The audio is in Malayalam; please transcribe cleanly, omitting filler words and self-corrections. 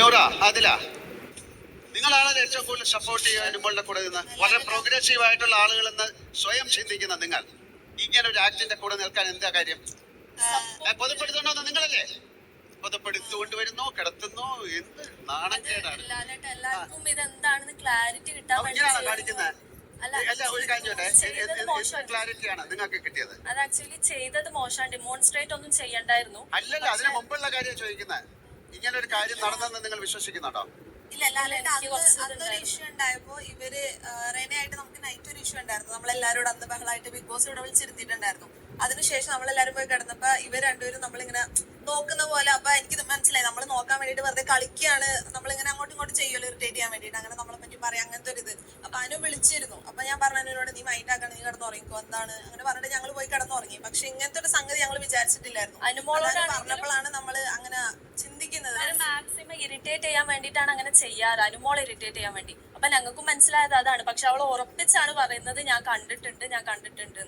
നൂറ, അതില നിങ്ങളാണ് ഏറ്റവും കൂടുതൽ സപ്പോർട്ട് ചെയ്യുക അനുമോളുടെ കൂടെ നിന്ന്. വളരെ പ്രോഗ്രസീവ് ആയിട്ടുള്ള ആളുകൾ എന്ന് സ്വയം ചിന്തിക്കുന്ന നിങ്ങൾ ഇങ്ങനെ ഒരു ആക്ടിന്റെ കൂടെ നിൽക്കാൻ എന്താ കാര്യം? പൊതുപ്പെടുത്തണമെന്ന് നിങ്ങളല്ലേ? പൊതുപ്പെടുത്തുകൊണ്ടുവരുന്നു, കിടത്തുന്നു, എന്ത് നാണക്കേടാണ്. എല്ലാവർക്കും ഇതെന്താണെന്ന് ക്ലാരിറ്റി കിട്ടാൻ ഇങ്ങനെയാണോ കാണിക്കുന്നത്? അല്ല, ഒരു കാര്യം ക്ലാരിറ്റിയാണ് നിങ്ങൾക്ക് കിട്ടിയത്. അത് ആക്ച്വലി ചെയ്തത് മോശം, ഡെമോൺസ്ട്രേറ്റ് ഒന്നും ചെയ്യണ്ടായിരുന്നു. അല്ലല്ല, അതിന് മുമ്പുള്ള കാര്യം ചോദിക്കുന്നത്. ഇങ്ങനെ ഒരു കാര്യം നടന്നെന്ന് നിങ്ങൾ വിശ്വസിക്കുന്നുണ്ടോ? ഇല്ല, അതൊരു ഇഷ്യൂ ഉണ്ടായപ്പോ ഇവര് റെനയായിട്ട് നമുക്ക് നൈറ്റ് ഒരു ഇഷ്യൂ ഉണ്ടായിരുന്നു. നമ്മളെല്ലാവരോടും അന്ന് ബഹളായിട്ട് ബിഗ് ബോസ് ഇവിടെ വിളിച്ചിരുത്തിയിട്ടുണ്ടായിരുന്നു. അതിനുശേഷം നമ്മളെല്ലാരും പോയി കിടന്നപ്പോ ഇവർ രണ്ടുപേരും നമ്മളിങ്ങനെ നോക്കുന്ന പോലെ. അപ്പൊ എനിക്ക് മനസ്സിലായി നമ്മൾ നോക്കാൻ വേണ്ടിട്ട് വെറുതെ കളിക്കുകയാണ്, നമ്മളിങ്ങനെ അങ്ങോട്ടും ഇങ്ങോട്ടും ചെയ്യുമല്ലോ ഇറിറ്റേറ്റ് ചെയ്യാൻ വേണ്ടിട്ട്, അങ്ങനെ നമ്മളെ പറ്റി പറയാം, അങ്ങനത്തെ ഒരു ഇത്. അപ്പൊ അനു വിളിച്ചിരുന്നു. അപ്പൊ ഞാൻ പറഞ്ഞതിനോട് നീ മൈൻഡ് ആക്കണം, നീ കിടന്നുറങ്ങിക്കോ, എന്താണ് അങ്ങനെ പറഞ്ഞിട്ട് ഞങ്ങൾ പോയി കിടന്നുറങ്ങി. പക്ഷെ ഇങ്ങനത്തെ ഒരു സംഗതി ഞങ്ങൾ വിചാരിച്ചിട്ടില്ലായിരുന്നു. അനുമോളോട് പറഞ്ഞപ്പോഴാണ് നമ്മള് അങ്ങനെ ചിന്തിക്കുന്നത്. മാക്സിമം ഇറിറ്റേറ്റ് ചെയ്യാൻ വേണ്ടിയിട്ടാണ് അങ്ങനെ ചെയ്യാറ്, അനുമോളെ ഇറിറ്റേറ്റ് ചെയ്യാൻ വേണ്ടി. അപ്പൊ ഞങ്ങൾക്കും മനസ്സിലായത് അതാണ്. പക്ഷെ അവൾ ഉറപ്പിച്ചാണ് പറയുന്നത് ഞാൻ കണ്ടിട്ടുണ്ട്.